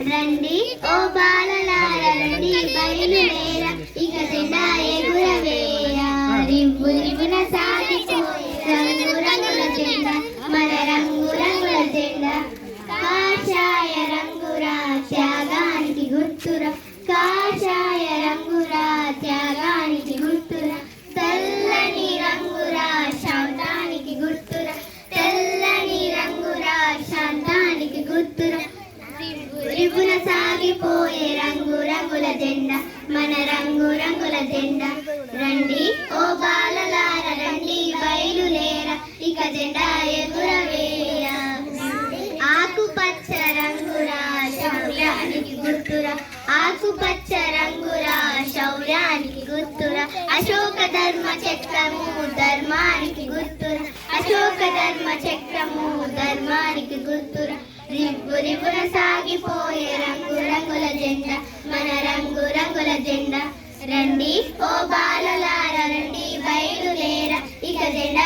రండి ఓ బాలలార రండి బయలుదేర ఇక జెండా ఎగురవేయ రివ్వు రివ్వున సాగిపోయే రంగు రంగుల జెండా మన రంగు రంగుల జెండా కాషాయ రంగురా త్యాగానికి గుర్తురా కాషాయ రంగురా త్యాగానికి గుర్తురా తెల్లని రంగురా శాంతానికి గుర్తురా తెల్లని రంగురా శాంతానికి గుర్తురా రివ్వున సాగిపోయే రంగు రంగుల జెండా మన రంగు రంగుల జెండా రండి ఓ బాలలార రండి బయలుదేర ఇక జెండా ఎగురవేయ ఆకుపచ్చ రంగురా శౌర్యానికి గుర్తురా ఆకుపచ్చ రంగురా శౌర్యానికి గుర్తురా అశోక ధర్మ చక్రము ధర్మానికి గుర్తురా అశోక ధర్మ చక్రము ధర్మానికి గుర్తురా రివ్వు రివ్వున సాగిపోయే రంగు రంగుల జెండా మన రంగు రంగుల జెండా రండి ఓ బాలలార రండి బయలుదేర ఇక జెండా